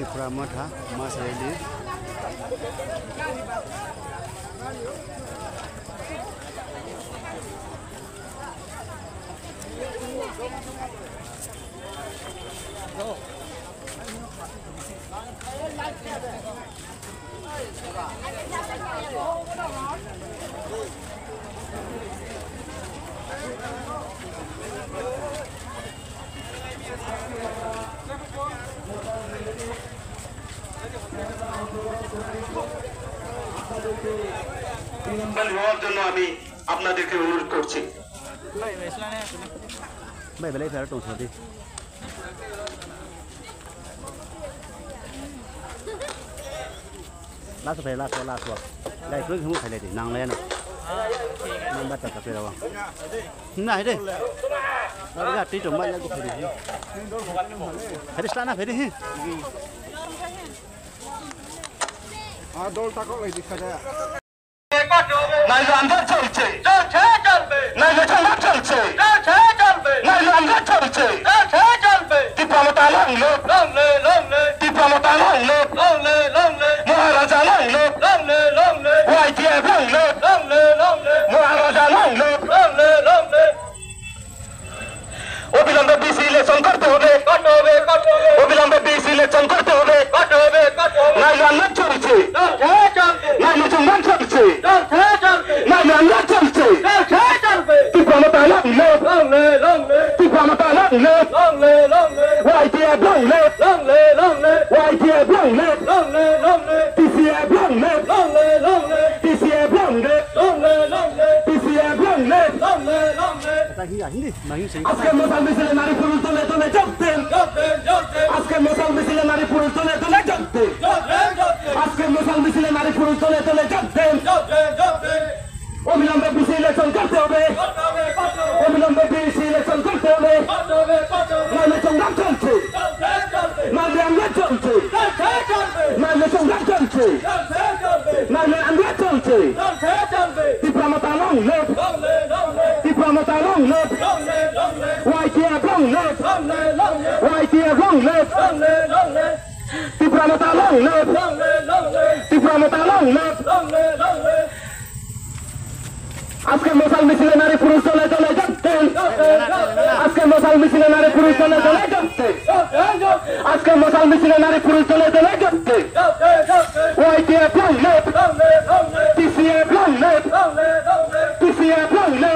Tripura Matha Mas Rally হওয়ার জন্য আমি আপনাদেরকে অনুরোধ করছি ভাই বেলাই ফেরা টং সাদি lát về lát vào đây cứ không phải để năng lên nên bắt tập về đâu này đi nó ra tí trồng bay lên cũng phải đi start na phải đi দোল টাকা ওই দিকটা নাইলে আন্দাজ চলছে নাইলে ঠান্ডা চলছে নাইলে আন্দাজ চলছে তীব্রতা লাগলো তীব্রতা লাগলো মহারাজা লাগলো YTF লাগলো মহারাজা লাগলো অবিলম্বে বিসি ইলেকশন করতে হবে অবিলম্বে বিসি ইলেকশন করতে হবে নাইলে আন্দাজ চলছে নাইলে সংগ্রাম চলছে নাইলে আন্দাজ চলছে তীব্রতা লাগলো তীব্রতা লাগলো YTF লাগলো YTF লাগলো TCF লাগলো TCF লাগলো TCF লাগলো ta hi hindi mà hi sei আজকে মশাল মিছিলে নারী পুরুষ দলে দলে জপতেন আজকে মশাল মিছিলে নারী পুরুষ দলে দলে জপতেন আজকে মশাল মিছিলে নারী পুরুষ দলে দলে জপতেন অবিলম্বে বিসি ইলেকশন করতে হবে অবিলম্বে বিসি ইলেকশন করতে হবে নাইলে সংগ্রাম চলছে নাইলে আমরা চলছে নাইলে সংগ্রাম চলছে নাইলে আমরা চলছে তীব্রতা লাগলো তীব্রতা লাগলো YTF লাগলো YTF লাগলো তীব্রতা লাগলো তীব্রতা লাগলো আজকে মশাল মিছিলে নারী পুরুষ দলে দলে জপতেন আজকে মশাল মিছিলে নারী পুরুষ দলে দলে জপতেন আজকে মশাল মিছিলে নারী পুরুষ দলে দলে জপতেন YTF লাগলো TCF লাগলো TCF লাগলো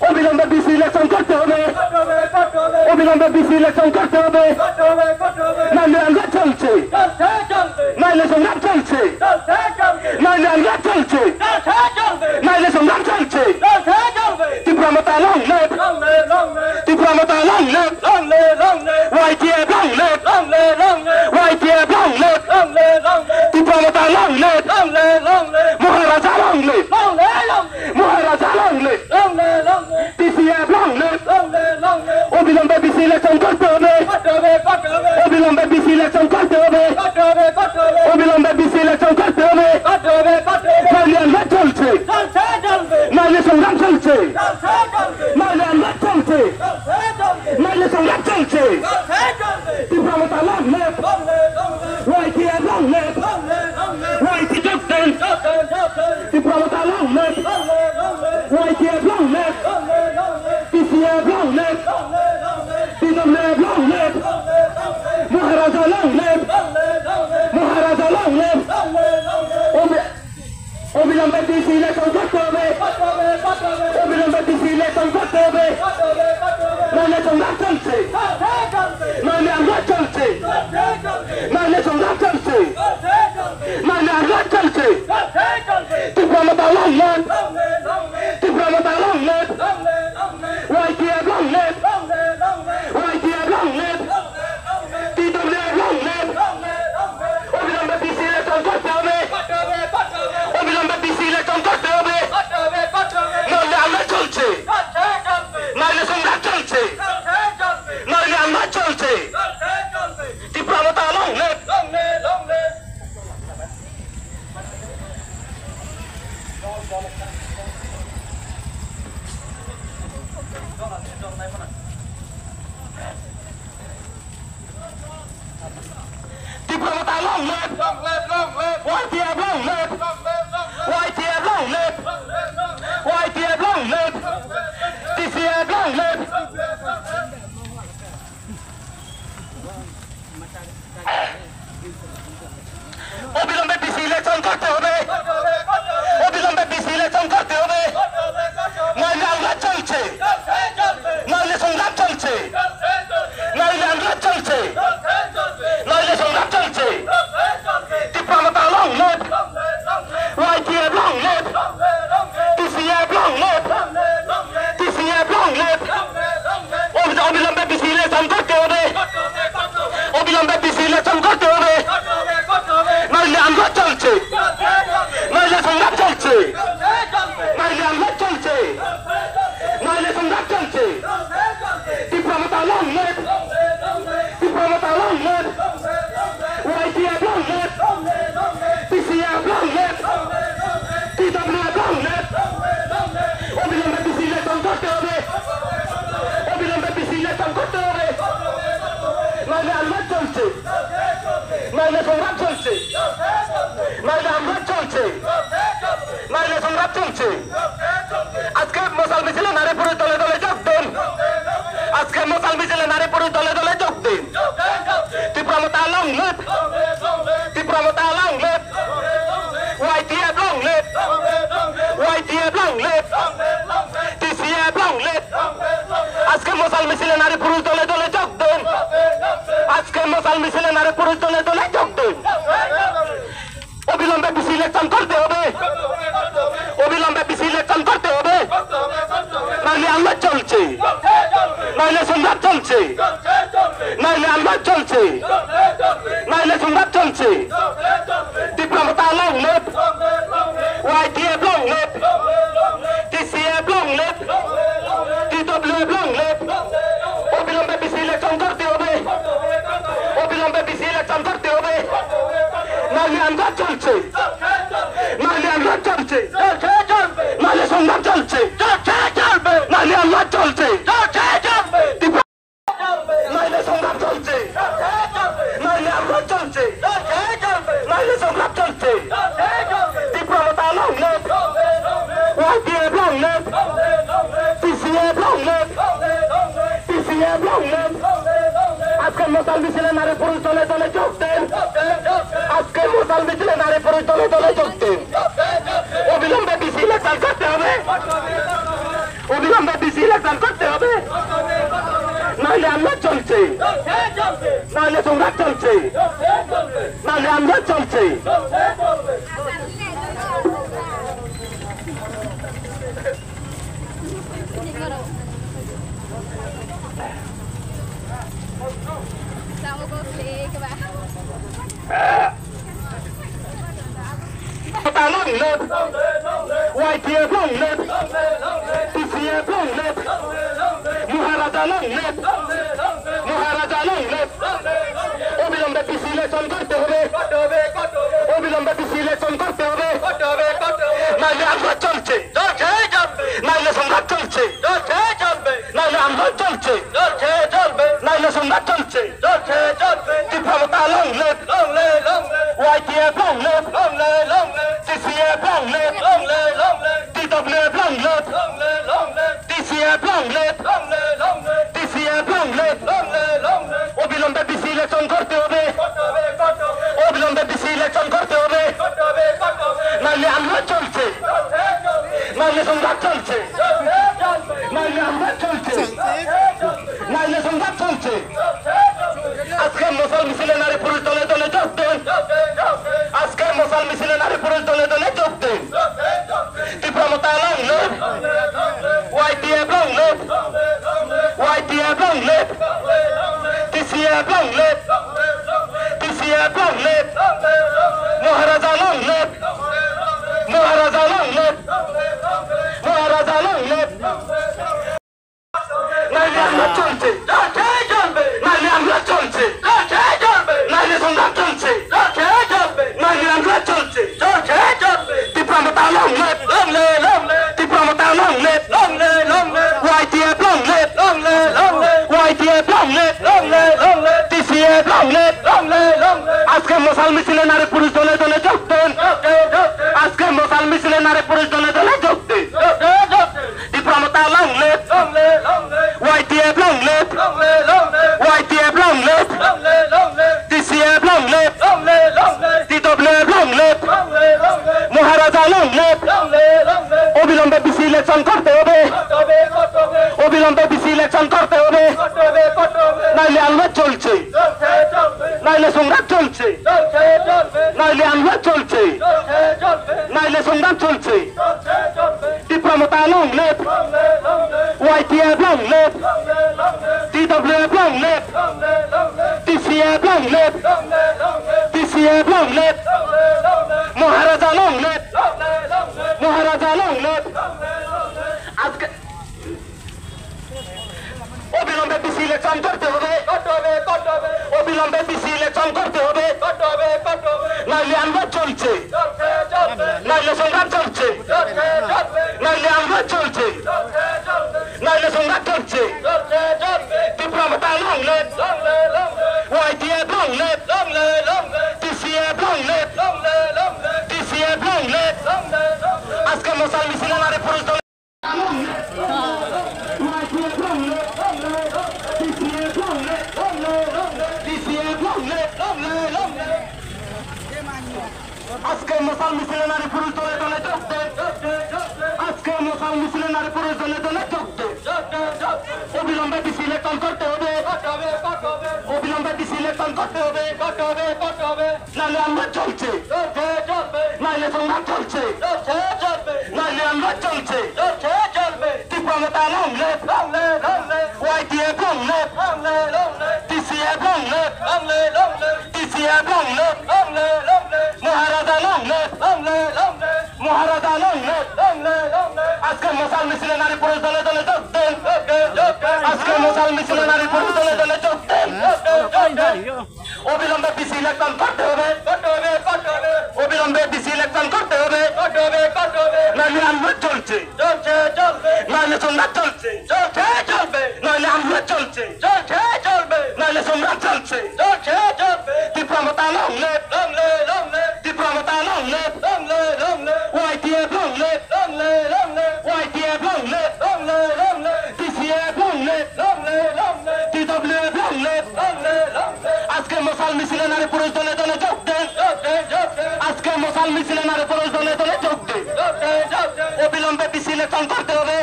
অবিলম্বে বিসি ইলেকশন করতে হবে অবিলম্বে বিসি ইলেকশন করতে হবে নাইলে আন্দোলন চলছে নাইলে সংগ্রাম চলছে নাইলে আন্দোলন চলছে নাইলে সংগ্রাম চলছে তীব্রতা লাগলো তীব্রতা লাগলো YTF লাগলো YTF লাগলো তীব্রতা লাগলো মহারাজা লাগলো মহারাজা লাগলো TCF লাগলো অবিলম্বে বিসি ইলেকশন করতে হবে অবিলম্বে বিসি ইলেকশন করতে হবে অবিলম্বে বিসি ইলেকশন করতে হবে নাইলে আন্দোলন চলছে নাইলে সংগ্রাম চলছে নাইলে আন্দোলন চলছে নাইলে সংগ্রাম চলছে তীব্রতা লাগলো YTF লাগলো YTF জপতেন তীব্রতা লাগলো YTF লাগলো TCF লাগলো TWF লাগলো মহারাজা লাগলো মহারাজা লাগলো অবিলম্বে বিসি ইলেকশন করতে হবে অবিলম্বে বিসি ইলেকশন করতে হবে নাইলে সংগ্রাম চলছে নাইলে আন্দোলন চলছে নাইলে সংগ্রাম চলছে নাইলে আন্দোলন চলছে তীব্রতা লাগলো তীব্রতা লাগলো YTF লাগলো YTF লাগলো TWF লাগলো অবিলম্বে বিসি ইলেকশন করতে হবে অবিলম্বে বিসি ইলেকশন করতে হবে নাইলে আমরা চলছে নাইলে সংগ্রাম চলছে নাইলে আমরা চলছে তীব্রতা লাগলো TCF long live অবিলম্বে পিসি ইলেকশন করতে হবে অবিলম্বে পিসি ইলেকশন করতে হবে নইলে আন্দোলন চলছে নইলে সংগ্রাম চলছে নইলে আন্দোলন চলছে নইলে সংগ্রাম চলছে Tipramotha long live YTF long live TCF long live TCF long live অবিলম্বে পিসি ইলেকশন করতে হবে অবিলম্বে পিসি ইলেকশন করতে হবে নইলে আন্দোলন চলছে নইলে সংগ্রাম চলছে নইলে আন্দোলন চলছে নইলে সংগ্রাম চলছে Tipramotha long live Tipramotha long live YTF long live TCF long live TWF long live অবিলম্বে পিসি ইলেকশন করতে হবে অবিলম্বে পিসি ইলেকশন করতে হবে নইলে আন্দোলন চলছে নইলে সংগ্রাম চলছে নইলে আন্দোলন চলছে নইলে সংগ্রাম চলছে আজকে মশাল মিছিলে নারী পুরুষ দলে দলে যোগ দেন আজকে মশাল মিছিলে নারী পুরুষ দলে দলে যোগ দেন Tipramotha long live Tipramotha long live YTF long live YTF long live TCF long live আজকে মশাল মিছিলে নারী পুরুষ দলে দলে যোগ দেন আজকে মশাল মিছিলে নারী পুরুষ দলে দলে যোগ দেন অবিলম্বে পিসি ইলেকশন করতে হবে অবিলম্বে পিসি ইলেকশন করতে হবে নইলে আন্দোলন চলছে নইলে সংগ্রাম চলছে নইলে আন্দোলন চলছে নইলে সংগ্রাম চলছে Tipramotha long live YTF long live TCF long live TWF long live অবিলম্বে পিসি ইলেকশন করতে হবে অবিলম্বে পিসি ইলেকশন করতে হবে নইলে আন্দোলন চলছে নইলে আন্দোলন চলছে নইলে সংগ্রাম চলছে নইলে আন্দোলন চলছে নইলে সংগ্রাম চলছে নইলে আন্দোলন চলছে নইলে সংগ্রাম চলছে Tipramotha long live YTF long live TCF long live TCF long live আজকে মশাল মিছিলে নারী পুরুষ দলে দলে যোগ দেন আজকে মশাল মিছিলে নারী পুরুষ দলে দলে যোগ দেন অবিলম্বে পিসি ইলেকশন করতে হবে অবিলম্বে পিসি ইলেকশন করতে হবে নইলে আন্দোলন চলছে নইলে সংগ্রাম চলছে নইলে আন্দোলন চলছে Sao cô chị các bạn long live YTF long live TCF long live Maharaja long live Maharaja long live অবিলম্বে পিসি ইলেকশন করতে হবে অবিলম্বে পিসি ইলেকশন করতে হবে নাইলে আন্দোলন চলছে নাইলে সংঘাত চলছে নাইলে আন্দোলন চলছে নাইলে সংঘাত চলছে Tipramotha long live YTF long live TCF long live TWF long live TCF long live TCF long live অবিলম্বে পিসি ইলেকশন করতে হবে অবিলম্বে পিসি ইলেকশন করতে হবে নাইলে আন্দোলন চলছে নাইলে সংঘাত চলছে নাইলে আন্দোলন চলছে নাইলে সংঘাত চলছে আজকে মশাল মিছিলে নারী পুরুষ দলে দলে যোগ দেন আজকে মশাল মিছিলে নারী পুরুষ দলে দলে যোগ দেন Tipramotha long live YTF long live YTF long live TCF long live TCF long live Maharaja long live Maharaja long live Maharaja long live নাইলে আন্দোলন চলছে নাইলে আন্দোলন চলছে নাইলে সংগ্রাম চলছে নাইলে আন্দোলন চলছে Tipramotha long live Tipramotha long live YTF long live YTF long live TCF long live আজকে মশাল মিছিলে নারী পুরুষ দলে দলে যোগ দেন আজকে মশাল মিছিলে নারী পুরুষ দলে দলে যোগ দেন টিপ্রামতা লং লিভ অবিলম্বে ডিসি ইলেকশন করতে হবে, নাইলে আন্দোলন চলছে, নাইলে সংগ্রাম চলছে, নাইলে আন্দোলন চলছে, নাইলে সংগ্রাম চলছে। Tipramotha long left, YTF long left, TWF long left, TCF long left, TCF long left, মহারাজা long left, মহারাজা long left। আজকে অবিলম্বে ডিসি ইলেকশন করতে হবে, অবিলম্বে ডিসি ইলেকশন করতে হবে, নাইলে আন্দোলন চলছে, নাইলে সংগ্রাম চলছে, নাইলে আন্দোলন চলছে, নাইলে সংগ্রাম চলছে। তীব্রমতা long left, YTF long left, TCF long left, TCF long left। আজকে মশাল মিছিলে নারী পুরুষ দল আজকে মশাল মিছিলে নারী পুরুষ দলে দলে যোগ দেন, আজকে মশাল মিছিলে নারী পুরুষ দলে দলে যোগ দেন। অবিলম্বে ডিসি ইলেকশন করতে হবে, অবিলম্বে ডিসি ইলেকশন করতে হবে, নাইলে আন্দোলন চলছে, নাইলে সংগ্রাম চলছে, নাইলে আন্দোলন চলছে। তীব্রমতা long left, YTF long left, TCF long left, TCF long left, মহারাজা long left, মহারাজা long left। আজকে মশাল মিছিলে নারী পুরুষ দলে দলে যোগ দেন, আজকে মশাল মিছিলে নারী পুরুষ দলে দলে যোগ দেন। অবিলম্বে ডিসি ইলেকশন করতে হবে, অবিলম্বে ডিসি ইলেকশন করতে হবে, নাইলে আন্দোলন চলছে, নাইলে সংগ্রাম চলছে, নাইলে আন্দোলন চলছে, নাইলে সংগ্রাম চলছে। তীব্রমতা long left, তীব্রমতা long left, YTF long left, YTF long left, TCF long left, TWF long left। আজকে মশাল মিছিলে নারী পুরুষ দলে দলে যোগ দেন, আজকে মশাল মিছিলে নারী পুরুষ দলে দলে যোগ দেন। অবিলম্বে ডিসি ইলেকশন করতে হবে,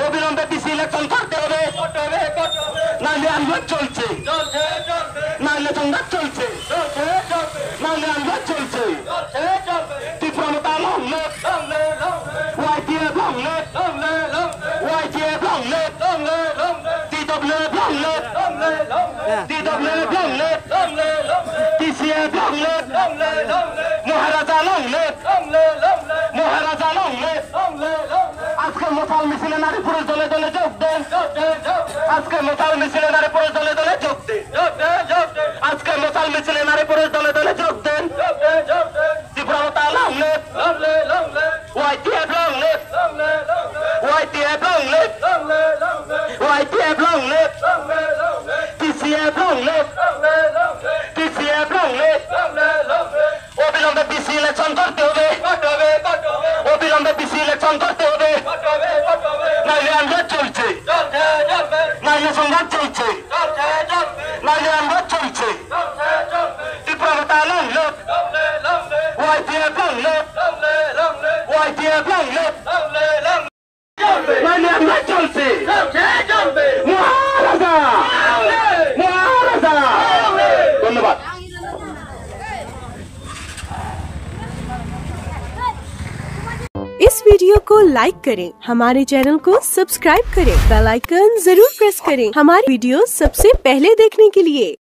অবিলম্বে ডিসি ইলেকশন করতে হবে, নাইলে আন্দোলন চলছে, নাইলে সংঘাত চলছে, নাইলে আন্দোলন চলছে। তীব্রমতা long left, YTF long left, YTF long left, TWF long left, TWF long left, TCF long left, মহারাজা long left, মহারাজা long left। আজকে মশাল মিছিলে নারী পুরুষ দলে দলে যোগ দেন, আজকে মশাল মিছিলে নারী পুরুষ দলে দলে যোগ দেন, আজকে মশাল মিছিলে নারী পুরুষ দলে দলে যোগ দেন। তীব্রমতা long left, YTF long left, YTF long left, YTF long left, TCF long left, TCF long left। অবিলম্বে ডিসি ইলেকশন করতে হবে, অবিলম্বে ডিসি ইলেকশন করতে হবে, নাইলে আন্দোলন চলছে, নাইলে সংগ্রাম চলছে, নাইলে আন্দোলন চলছে। তীব্রমতা long left, YTF long left, YTF long left, নাইলে আন্দোলন চলছে। মহারাজা, মহারাজা। ধন্যবাদ। इस वीडियो को लाइक करें, हमारे चैनल को सब्सक्राइब करें, बेल आइकन जरूर प्रेस करें हमारी वीडियो सबसे पहले देखने के लिए।